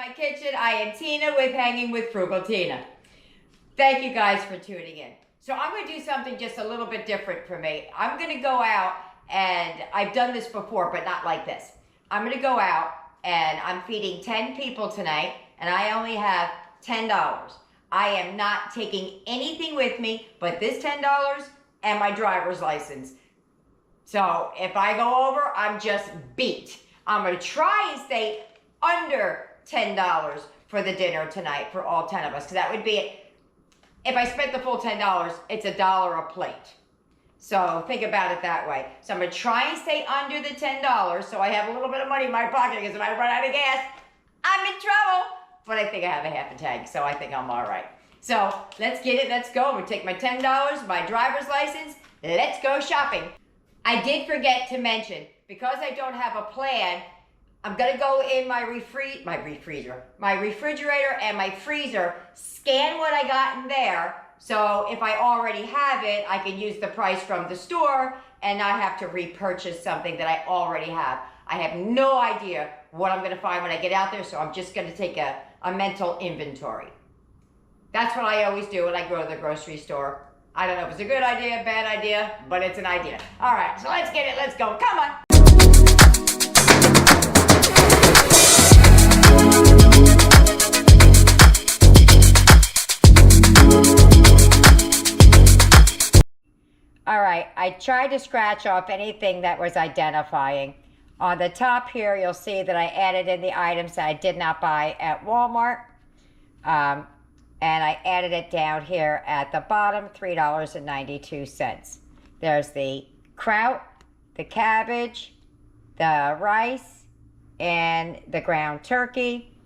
my kitchen. I am Tina with Hanging with Frugal Tina. Thank you guys for tuning in. So I'm going to do something just a little bit different for me. I'm going to go out, and I've done this before, but not like this. I'm going to go out, and I'm feeding 10 people tonight, and I only have $10. I am not taking anything with me but this $10 and my driver's license. So if I go over, I'm just beat. I'm going to try and stay under $10 for the dinner tonight for all 10 of us, because that would be it. If I spent the full $10, it's $1 a plate. So think about it that way. So I'm going to try and stay under the $10 so I have a little bit of money in my pocket, because if I run out of gas, I'm in trouble. But I think I have a half a tank, so I think I'm all right. So let's get it. Let's go. I'm going to take my $10, my driver's license. Let's go shopping. I did forget to mention, because I don't have a plan, I'm going to go in my refrigerator and my freezer, scan what I got in there. So if I already have it, I can use the price from the store and not have to repurchase something that I already have. I have no idea what I'm going to find when I get out there, so I'm just going to take a mental inventory. That's what I always do when I go to the grocery store. I don't know if it's a good idea, bad idea, but it's an idea. All right, so let's get it. Let's go. Come on. All right, I tried to scratch off anything that was identifying. On the top here, you'll see that I added in the items that I did not buy at Walmart. And I added it down here at the bottom, $3.92. There's the kraut, the cabbage, the rice, and the ground turkey,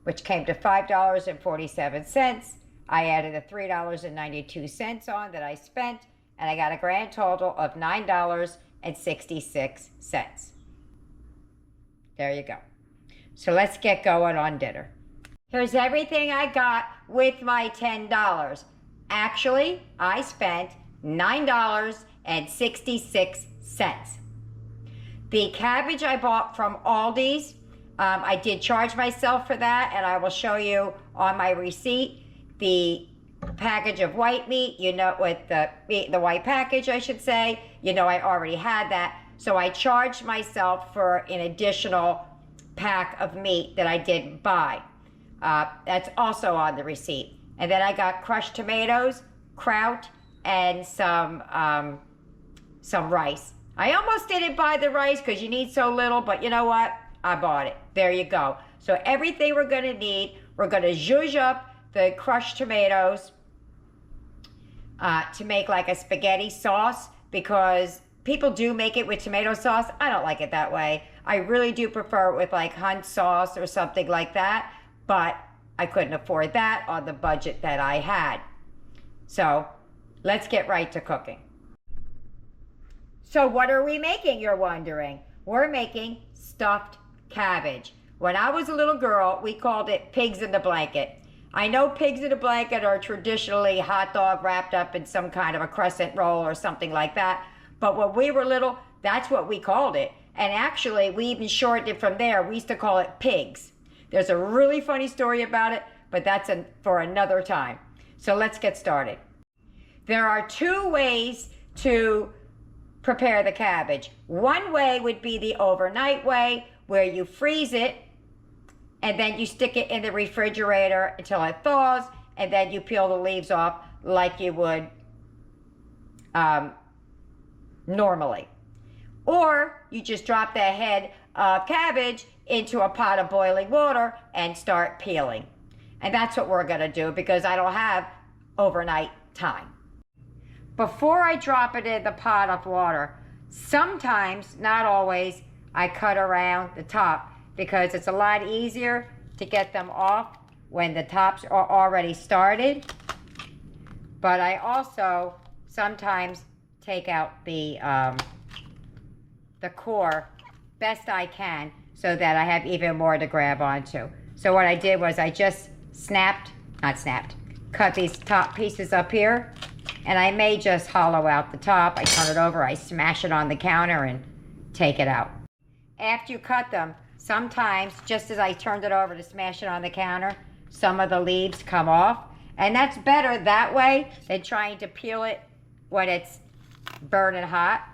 which came to $5.47. I added the $3.92 on that I spent, and I got a grand total of $9.66. There you go. So let's get going on dinner. Here's everything I got with my $10. Actually, I spent $9.66. The cabbage I bought from Aldi's, I did charge myself for that, and I will show you on my receipt. The package of white meat, you know, with the white package, I should say, you know, I already had that. So I charged myself for an additional pack of meat that I didn't buy. That's also on the receipt. And then I got crushed tomatoes, kraut, and some rice. I almost didn't buy the rice because you need so little, but you know what? I bought it. There you go. So everything we're going to need, we're going to zhuzh up the crushed tomatoes to make like a spaghetti sauce, because people do make it with tomato sauce. I don't like it that way. I really do prefer it with like Hunt sauce or something like that, but I couldn't afford that on the budget that I had. So let's get right to cooking. So what are we making, you're wondering? We're making stuffed cabbage. When I was a little girl, we called it pigs in the blanket. I know pigs in a blanket are traditionally hot dog wrapped up in some kind of a crescent roll or something like that. But when we were little, that's what we called it. And actually, we even shortened it from there. We used to call it pigs. There's a really funny story about it, but that's for another time. So let's get started. There are two ways to prepare the cabbage. One way would be the overnight way, where you freeze it, and then you stick it in the refrigerator until it thaws, and then you peel the leaves off like you would normally. Or you just drop the head of cabbage into a pot of boiling water and start peeling. And that's what we're going to do, because I don't have overnight time. Before I drop it in the pot of water, sometimes, not always, I cut around the top, because it's a lot easier to get them off when the tops are already started. But I also sometimes take out the core best I can, so that I have even more to grab onto. So what I did was I just cut these top pieces up here, and I may just hollow out the top. I turn it over, I smash it on the counter and take it out. After you cut them, sometimes, just as I turned it over to smash it on the counter, some of the leaves come off. And that's better that way than trying to peel it when it's burning hot.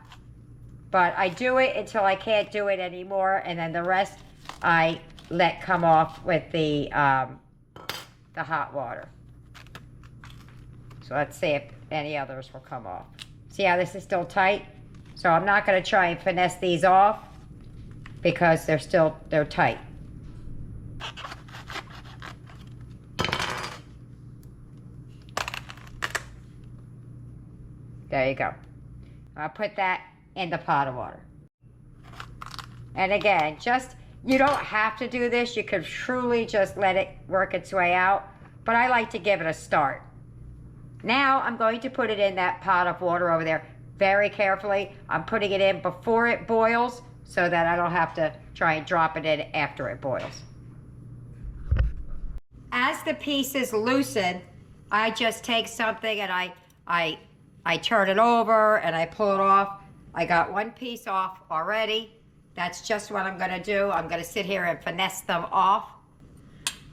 But I do it until I can't do it anymore, and then the rest I let come off with the hot water. So let's see if any others will come off. See how this is still tight? So I'm not going to try and finesse these off because they're tight. There you go. I'll put that in the pot of water. And again, you don't have to do this. You could truly just let it work its way out. But I like to give it a start. Now I'm going to put it in that pot of water over there very carefully. I'm putting it in before it boils so that I don't have to try and drop it in after it boils. As the pieces loosen, I just take something and I turn it over and I pull it off. I got one piece off already. That's just what I'm gonna do. I'm gonna sit here and finesse them off.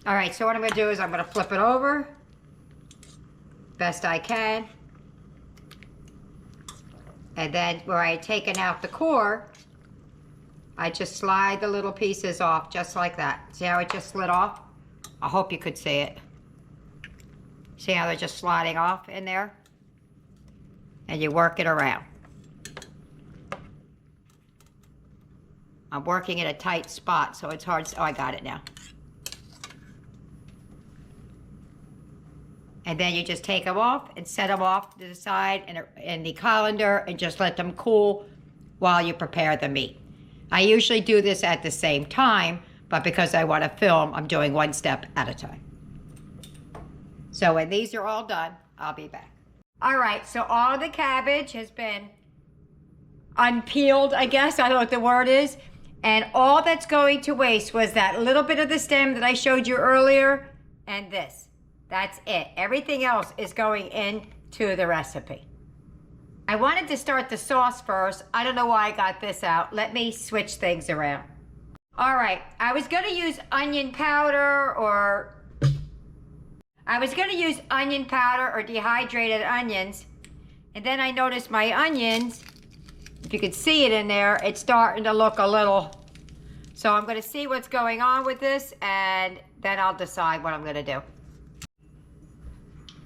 All right, so what I'm gonna do is I'm gonna flip it over best I can. And then where I had taken out the core, I just slide the little pieces off just like that. See how it just slid off? I hope you could see it. See how they're just sliding off in there? And you work it around. I'm working in a tight spot, so it's hard. Oh, I got it now. And then you just take them off and set them off to the side in the colander and just let them cool while you prepare the meat. I usually do this at the same time, but because I want to film, I'm doing one step at a time. So when these are all done, I'll be back. All right, so all the cabbage has been unpeeled, I guess. I don't know what the word is. And all that's going to waste was that little bit of the stem that I showed you earlier and this. That's it. Everything else is going into the recipe. I wanted to start the sauce first. I don't know why I got this out. Let me switch things around. All right, I was going to use onion powder or dehydrated onions. And then I noticed my onions, if you could see it in there, it's starting to look a little. So I'm going to see what's going on with this and then I'll decide what I'm going to do.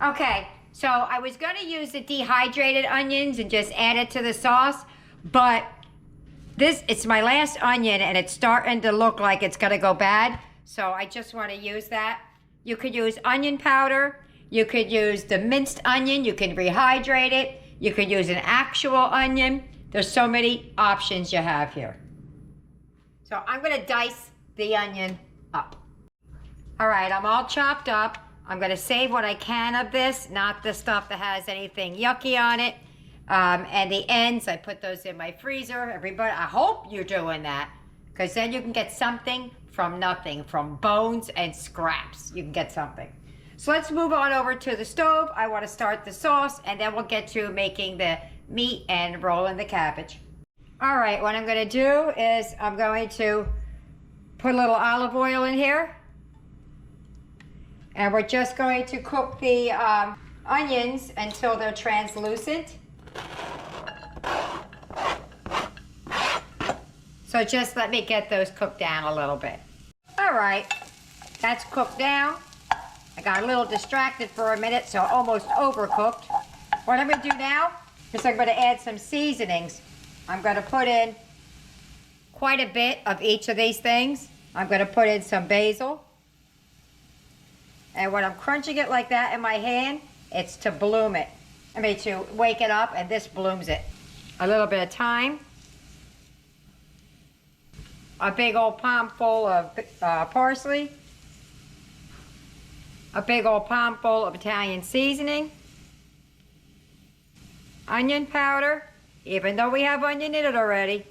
Okay, so I was going to use the dehydrated onions and just add it to the sauce, but it's my last onion and it's starting to look like it's going to go bad, so I just want to use that. You could use onion powder, you could use the minced onion, you can rehydrate it, you could use an actual onion. There's so many options you have here. So I'm going to dice the onion up. All right, I'm all chopped up. I'm going to save what I can of this, not the stuff that has anything yucky on it. And the ends, I put those in my freezer. Everybody, I hope you're doing that, because then you can get something from nothing, from bones and scraps. You can get something. So let's move on over to the stove. I want to start the sauce, and then we'll get to making the meat and rolling the cabbage. All right, what I'm going to do is I'm going to put a little olive oil in here. And we're just going to cook the onions until they're translucent. So just let me get those cooked down a little bit. All right, that's cooked down. I got a little distracted for a minute, so almost overcooked. What I'm going to do now is I'm going to add some seasonings. I'm going to put in quite a bit of each of these things. I'm going to put in some basil. And when I'm crunching it like that in my hand, it's to bloom it. To wake it up, and this blooms it. A little bit of thyme. A big old palm full of parsley. A big old palm full of Italian seasoning. Onion powder, even though we have onion in it already.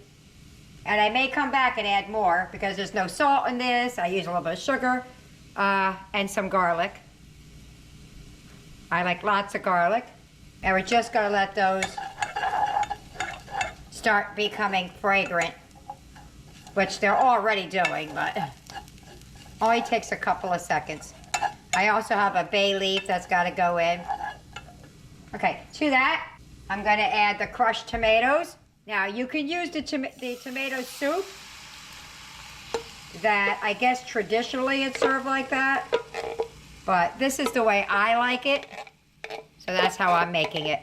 And I may come back and add more because there's no salt in this. I use a little bit of sugar. And some garlic. I like lots of garlic. And we're just going to let those start becoming fragrant. which they're already doing, but only takes a couple of seconds. I also have a bay leaf that's got to go in. Okay, to that, I'm going to add the crushed tomatoes. Now, you can use the tomato soup that I guess traditionally it's served like that, but this is the way I like it, so that's how I'm making it.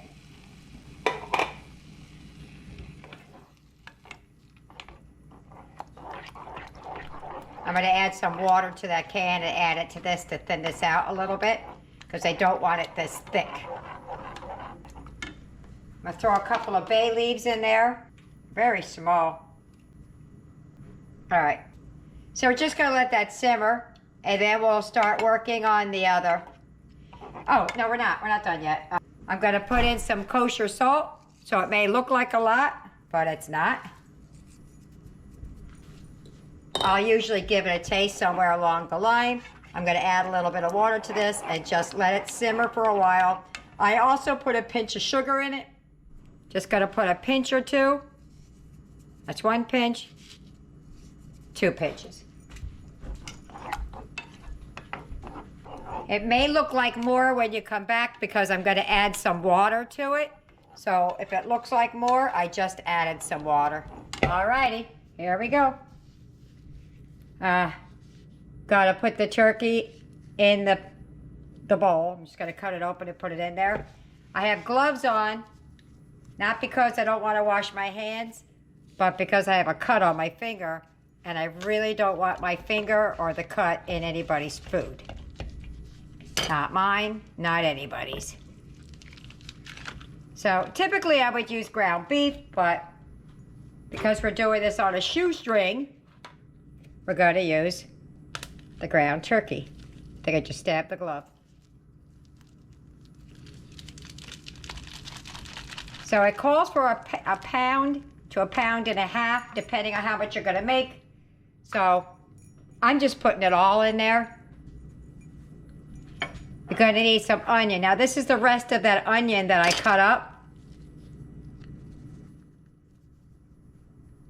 I'm going to add some water to that can and add it to this to thin this out a little bit because I don't want it this thick. I'm going to throw a couple of bay leaves in there, very small. All right, so we're just going to let that simmer and then we'll start working on the other. Oh, no, we're not done yet. I'm going to put in some kosher salt, so it may look like a lot, but it's not. I'll usually give it a taste somewhere along the line. I'm going to add a little bit of water to this and just let it simmer for a while. I also put a pinch of sugar in it. Just going to put a pinch or two. That's 1 pinch, 2 pinches. It may look like more when you come back because I'm going to add some water to it. So if it looks like more, I just added some water. Alrighty, here we go. Gotta put the turkey in the bowl. I'm just gonna cut it open and put it in there. I have gloves on, not because I don't want to wash my hands, but because I have a cut on my finger, and I really don't want my finger or the cut in anybody's food. Not mine, not anybody's. So typically I would use ground beef, but because we're doing this on a shoestring, we're going to use the ground turkey. I think I just stabbed the glove. So it calls for a pound to a pound and a half, depending on how much you're going to make. So I'm just putting it all in there. You're going to need some onion. Now this is the rest of that onion that I cut up.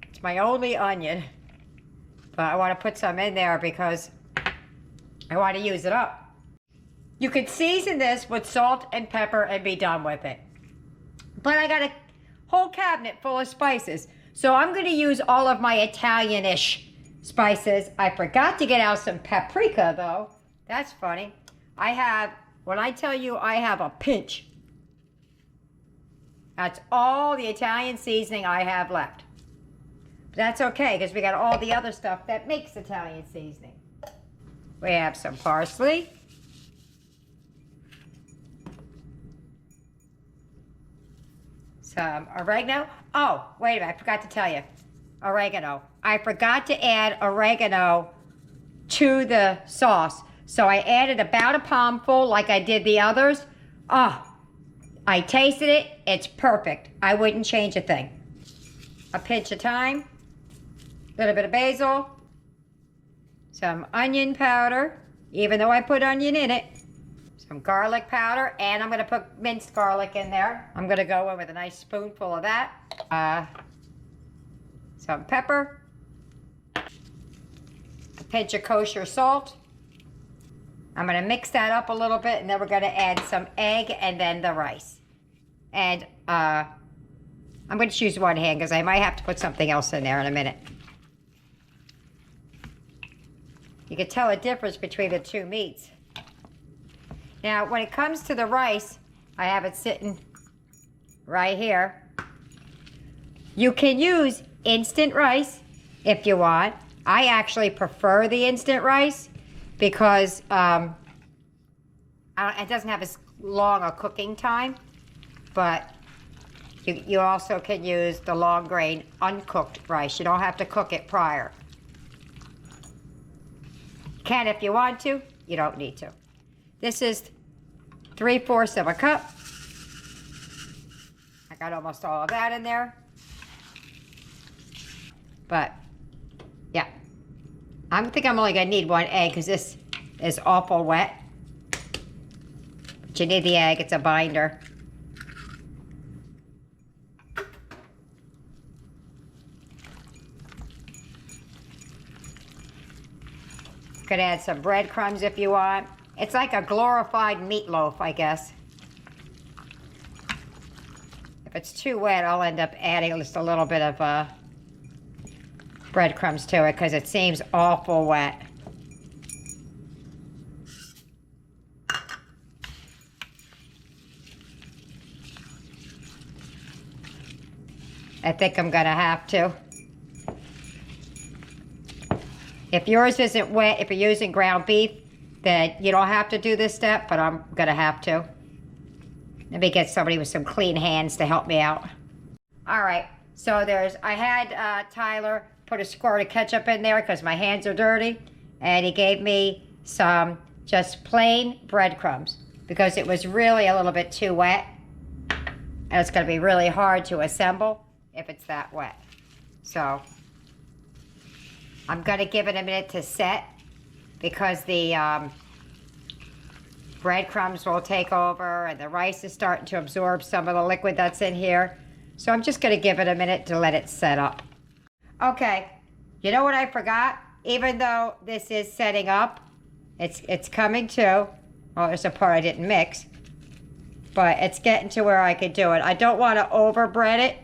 It's my only onion. But I want to put some in there because I want to use it up. You could season this with salt and pepper and be done with it. But I got a whole cabinet full of spices. So I'm going to use all of my Italian-ish spices. I forgot to get out some paprika though. That's funny. When I tell you I have a pinch, that's all the Italian seasoning I have left. But that's okay, because we got all the other stuff that makes Italian seasoning. We have some parsley. Some oregano. Oh, wait a minute, I forgot to tell you. Oregano. I forgot to add oregano to the sauce. So I added about a palmful like I did the others. Oh, I tasted it. It's perfect. I wouldn't change a thing. A pinch of thyme. A little bit of basil, some onion powder, even though I put onion in it, some garlic powder, and I'm going to put minced garlic in there. I'm going to go in with a nice spoonful of that. Some pepper, a pinch of kosher salt. I'm going to mix that up a little bit, and then we're going to add some egg and then the rice. And I'm going to choose one hand because I might have to put something else in there in a minute. You can tell a difference between the two meats. Now, when it comes to the rice, I have it sitting right here. You can use instant rice if you want. I actually prefer the instant rice because it doesn't have as long a cooking time, but you also can use the long grain uncooked rice. You don't have to cook it prior. You can if you want to, you don't need to. This is 3/4 of a cup. I got almost all of that in there. But, yeah. I think I'm only gonna need 1 egg because this is awful wet. But you need the egg, it's a binder. Could add some breadcrumbs if you want. It's like a glorified meatloaf, I guess. If it's too wet, I'll end up adding just a little bit of breadcrumbs to it because it seems awful wet. I think I'm gonna have to. If yours isn't wet, if you're using ground beef, then you don't have to do this step, but I'm gonna have to. Let me get somebody with some clean hands to help me out. All right, so I had Tyler put a squirt of ketchup in there because my hands are dirty, and he gave me some just plain breadcrumbs because it was really a little bit too wet, and it's gonna be really hard to assemble if it's that wet. So I'm gonna give it a minute to set because the breadcrumbs will take over and the rice is starting to absorb some of the liquid that's in here. So I'm just gonna give it a minute to let it set up. Okay, you know what I forgot? Even though this is setting up, it's coming to, well, there's a part I didn't mix, but it's getting to where I could do it. I don't wanna over bread it.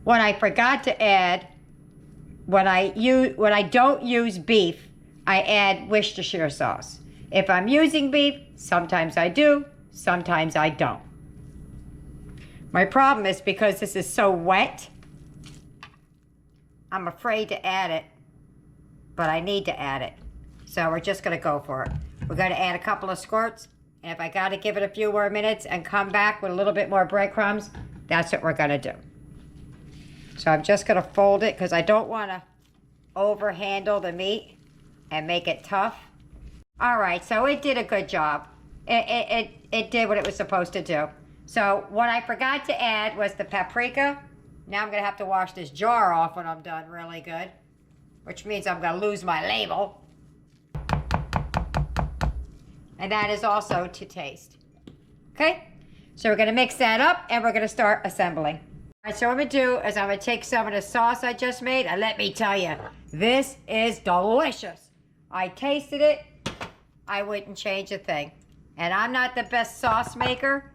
What I forgot to add, when I don't use beef, I add Worcestershire sauce. If I'm using beef, sometimes I do, sometimes I don't. My problem is because this is so wet, I'm afraid to add it, but I need to add it. So we're just gonna go for it. We're gonna add a couple of squirts, and if I gotta give it a few more minutes and come back with a little bit more breadcrumbs, that's what we're gonna do. So I'm just gonna fold it because I don't wanna overhandle the meat and make it tough. All right, so it did a good job. It did what it was supposed to do. So what I forgot to add was the paprika. Now I'm gonna have to wash this jar off when I'm done really good, which means I'm gonna lose my label. And that is also to taste. Okay, so we're gonna mix that up and we're gonna start assembling. All right, so what I'm gonna do is I'm gonna take some of the sauce I just made, and let me tell you, this is delicious. I tasted it, I wouldn't change a thing. And I'm not the best sauce maker.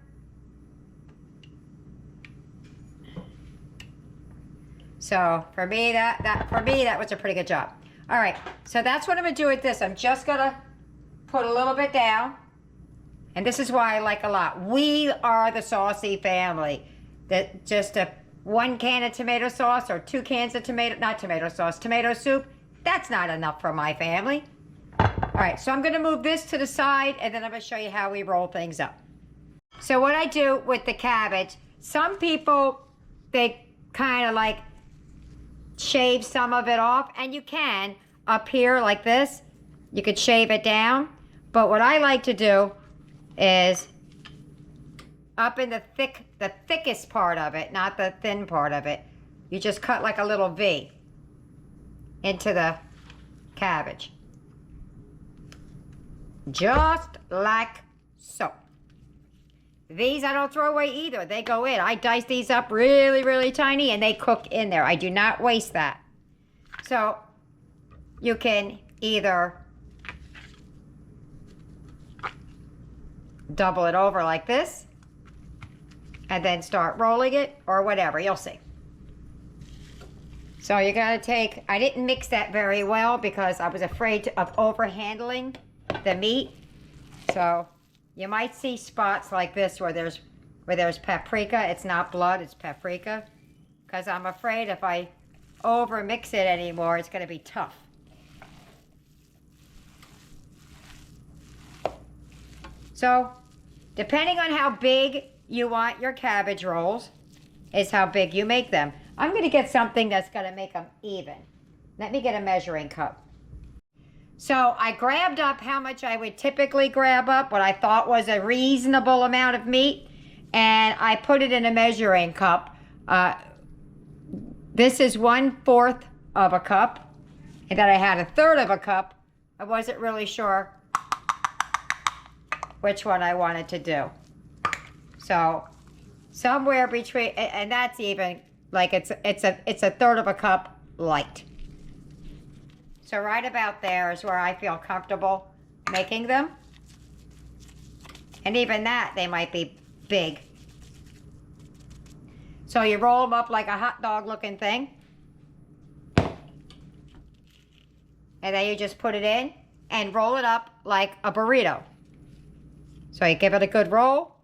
So for me, that was a pretty good job. All right, so that's what I'm gonna do with this. I'm just gonna put a little bit down. And this is why I like a lot. We are the saucy family. That just one can of tomato sauce or 2 cans of tomato soup, that's not enough for my family. All right, so I'm gonna move this to the side and then I'm gonna show you how we roll things up. So what I do with the cabbage, some people, they kind of like shave some of it off, and you can up here like this. You could shave it down, but what I like to do is up in the thickest part of it, not the thin part of it, you just cut like a little V into the cabbage. Just like so. These I don't throw away either. They go in. I dice these up really, really tiny and they cook in there. I do not waste that. So you can either double it over like this and then start rolling it or whatever. You'll see. So you're going to take, I didn't mix that very well because I was afraid of overhandling the meat. So you might see spots like this where there's paprika. It's not blood, it's paprika. Because I'm afraid if I over mix it anymore, it's going to be tough. So depending on how big you want your cabbage rolls is how big you make them. I'm going to get something that's going to make them even. Let me get a measuring cup. So I grabbed up how much I would typically grab up, what I thought was a reasonable amount of meat, and I put it in a measuring cup. This is 1/4 of a cup, and then I had 1/3 of a cup. I wasn't really sure which one I wanted to do. So somewhere between, and that's even like it's 1/3 of a cup light. So right about there is where I feel comfortable making them. And even that, they might be big. So you roll them up like a hot dog looking thing. And then you just put it in and roll it up like a burrito. So you give it a good roll.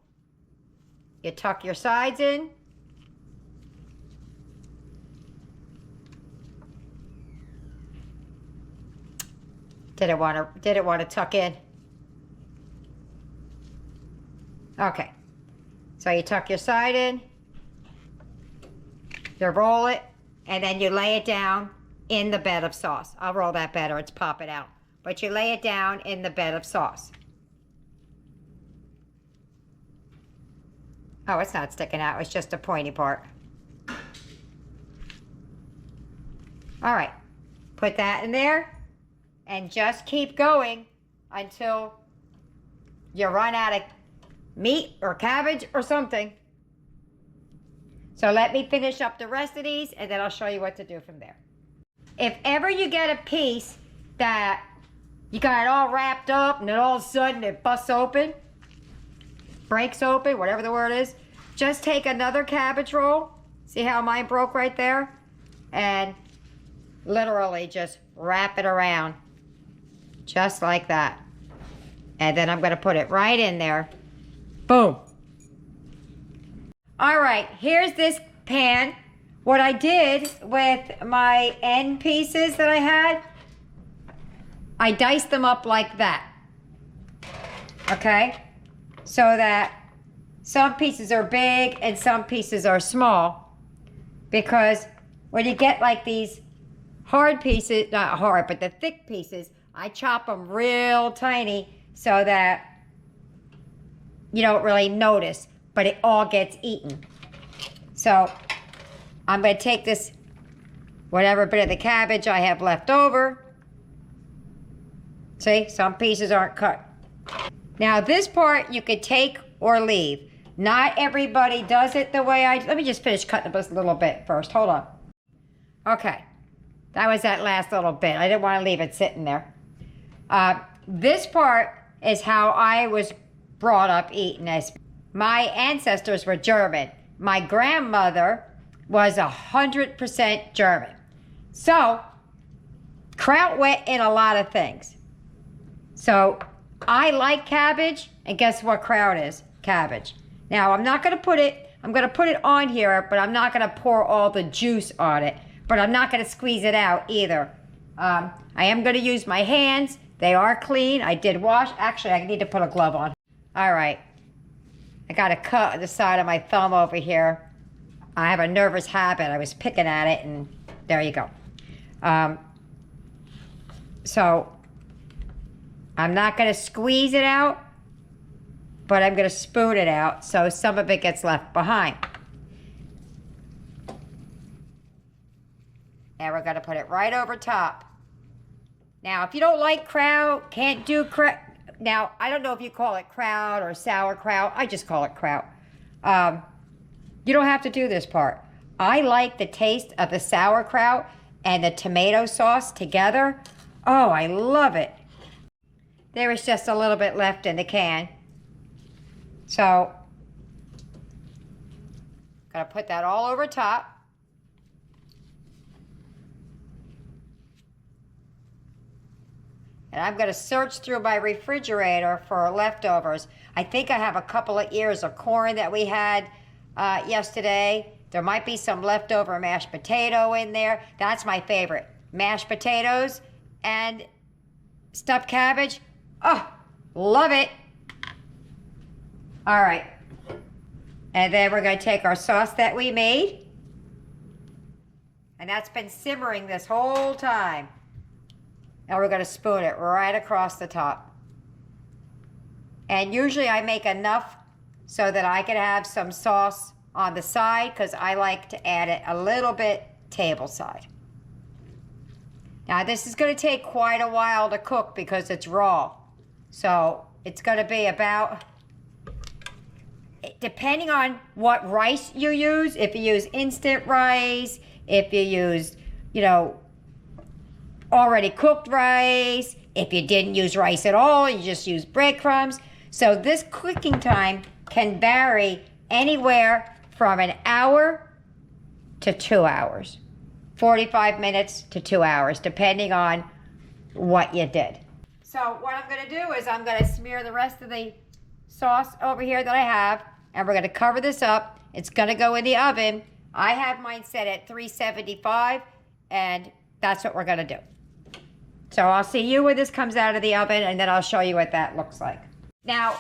You tuck your sides in. Did it want to tuck in? Okay. So you tuck your side in. You roll it, and then you lay it down in the bed of sauce. I'll roll that better, it's popping out. But you lay it down in the bed of sauce. Oh, it's not sticking out, it's just a pointy part. All right, put that in there and just keep going until you run out of meat or cabbage or something. So let me finish up the rest of these and then I'll show you what to do from there. If ever you get a piece that you got it all wrapped up and then all of a sudden it busts open, breaks open, whatever the word is, just take another cabbage roll. See how mine broke right there? And literally just wrap it around. Just like that. And then I'm gonna put it right in there. Boom. All right, here's this pan. What I did with my end pieces that I had, I diced them up like that. Okay? So that some pieces are big and some pieces are small. Because when you get like these hard pieces, not hard, but the thick pieces, I chop them real tiny so that you don't really notice, but it all gets eaten. So I'm going to take this, whatever bit of the cabbage I have left over. See, some pieces aren't cut. Now this part you could take or leave. Not everybody does it the way I do. Let me just finish cutting this a little bit first. Hold on. Okay, that was that last little bit. I didn't want to leave it sitting there. This part is how I was brought up eating this. My ancestors were German. My grandmother was 100% German. So, kraut went in a lot of things. So, I like cabbage, and guess what kraut is? Cabbage. Now, I'm not going to put it, I'm going to put it on here, but I'm not going to pour all the juice on it. But I'm not going to squeeze it out either. I am going to use my hands. They are clean. I did wash. Actually, I need to put a glove on. All right. I got a cut on the side of my thumb over here. I have a nervous habit. I was picking at it, and there you go. So, I'm not going to squeeze it out, but I'm going to spoon it out so some of it gets left behind. And we're going to put it right over top. Now, if you don't like kraut, can't do kraut. Now, I don't know if you call it kraut or sauerkraut. I just call it kraut. You don't have to do this part. I like the taste of the sauerkraut and the tomato sauce together. Oh, I love it. There was just a little bit left in the can. So, I'm going to put that all over top. And I'm going to search through my refrigerator for leftovers. I think I have a couple of ears of corn that we had yesterday. There might be some leftover mashed potato in there. That's my favorite. Mashed potatoes and stuffed cabbage. Oh, love it. All right. And then we're going to take our sauce that we made. And that's been simmering this whole time. And we're going to spoon it right across the top. And usually I make enough so that I can have some sauce on the side because I like to add it a little bit table side. Now this is going to take quite a while to cook because it's raw. So it's going to be about, depending on what rice you use, if you use instant rice, if you use, you know, already cooked rice. If you didn't use rice at all, you just use breadcrumbs. So this cooking time can vary anywhere from an hour to 2 hours. 45 minutes to 2 hours, depending on what you did. So what I'm gonna do is I'm gonna smear the rest of the sauce over here that I have, and we're gonna cover this up. It's gonna go in the oven. I have mine set at 375, and that's what we're gonna do. So I'll see you when this comes out of the oven, and then I'll show you what that looks like. Now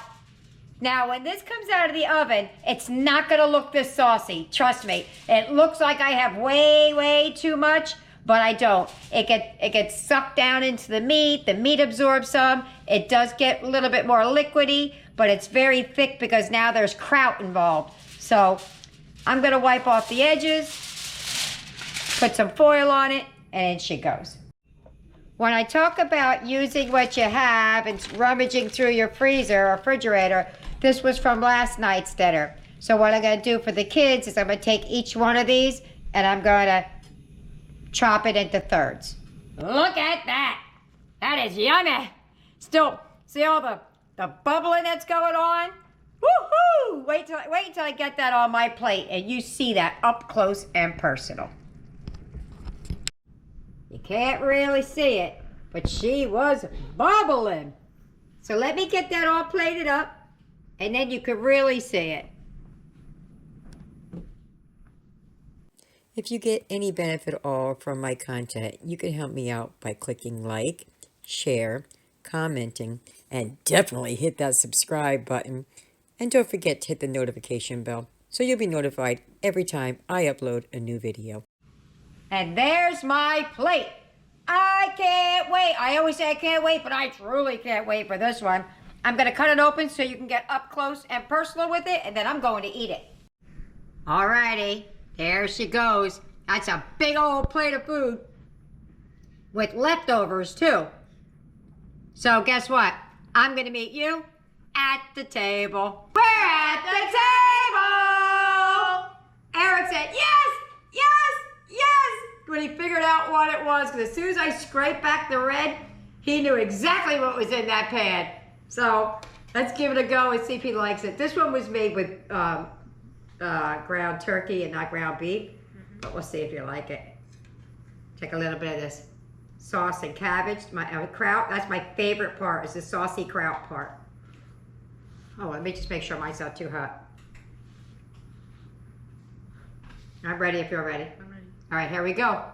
when this comes out of the oven, it's not gonna look this saucy, trust me. It looks like I have way too much, but I don't. It gets sucked down into the meat absorbs some. It does get a little bit more liquidy, but it's very thick because now there's kraut involved. So I'm gonna wipe off the edges, put some foil on it, and in she goes. When I talk about using what you have and rummaging through your freezer or refrigerator, this was from last night's dinner. So what I'm gonna do for the kids is I'm gonna take each one of these and I'm gonna chop it into thirds. Look at that. That is yummy. Still, see all the bubbling that's going on? Woohoo! Wait till I get that on my plate and you see that up close and personal. You can't really see it, but she was bubbling. So let me get that all plated up, and then you can really see it. If you get any benefit at all from my content, you can help me out by clicking like, share, commenting, and definitely hit that subscribe button. And don't forget to hit the notification bell so you'll be notified every time I upload a new video. And there's my plate. I can't wait. I always say I can't wait, but I truly can't wait for this one. I'm gonna cut it open so you can get up close and personal with it, and then I'm going to eat it. Alrighty, there she goes. That's a big old plate of food with leftovers too. So guess what? I'm gonna meet you at the table. We're at the table! Eric said, yes! When he figured out what it was, because as soon as I scraped back the red, he knew exactly what was in that pan. So let's give it a go and see if he likes it. This one was made with ground turkey and not ground beef, but we'll see if you like it. Take a little bit of this sauce and cabbage, my kraut. That's my favorite part, is the saucy kraut part. Oh, let me just make sure mine's not too hot. I'm ready if you're ready. I'm ready. All right, here we go.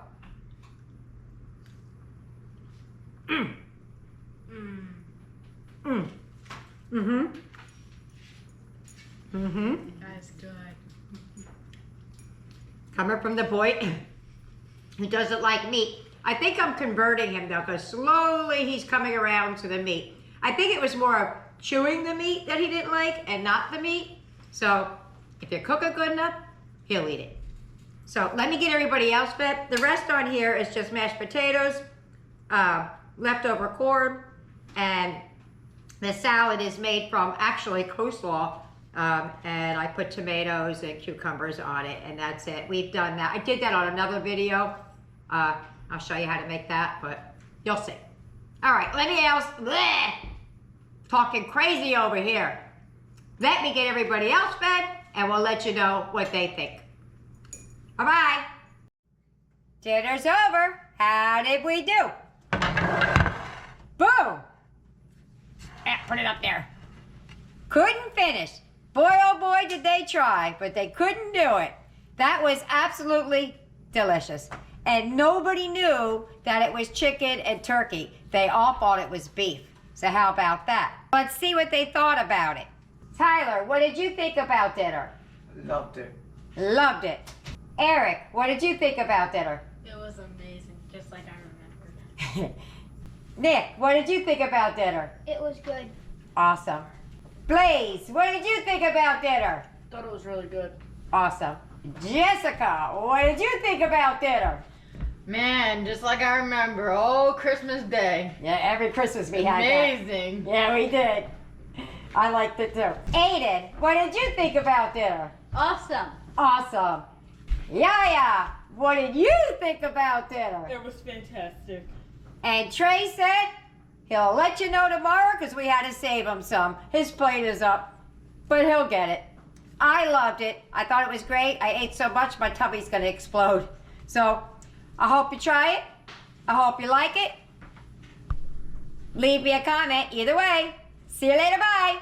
That's good. Coming from the boy who doesn't like meat. I think I'm converting him though, because slowly he's coming around to the meat. I think it was more of chewing the meat that he didn't like and not the meat. So if you cook it good enough, he'll eat it. So let me get everybody else fed. The rest on here is just mashed potatoes, leftover corn, and the salad is made from actually coleslaw, and I put tomatoes and cucumbers on it, and that's it. We've done that. I did that on another video. I'll show you how to make that, but you'll see. All right, let me else, talking crazy over here. Let me get everybody else fed, and we'll let you know what they think. Bye-bye. Dinner's over. How did we do? Boom. Put it up there. Couldn't finish. Boy, oh boy, did they try, but they couldn't do it. That was absolutely delicious. And nobody knew that it was chicken and turkey. They all thought it was beef. So how about that? Let's see what they thought about it. Tyler, what did you think about dinner? Loved it. Loved it. Eric, what did you think about dinner? It was amazing, just like I remembered. Nick, what did you think about dinner? It was good. Awesome. Blaze, what did you think about dinner? Thought it was really good. Awesome. Jessica, what did you think about dinner? Man, just like I remember, oh, Christmas Day. Yeah, every Christmas we had that. Amazing. Yeah, we did. I liked it too. Aiden, what did you think about dinner? Awesome. Awesome. Yaya, what did you think about dinner? It was fantastic. And Trey said he'll let you know tomorrow because we had to save him some. His plate is up, but he'll get it. I loved it. I thought it was great. I ate so much my tummy's gonna explode. So I hope you try it. I hope you like it. Leave me a comment either way. See you later, bye.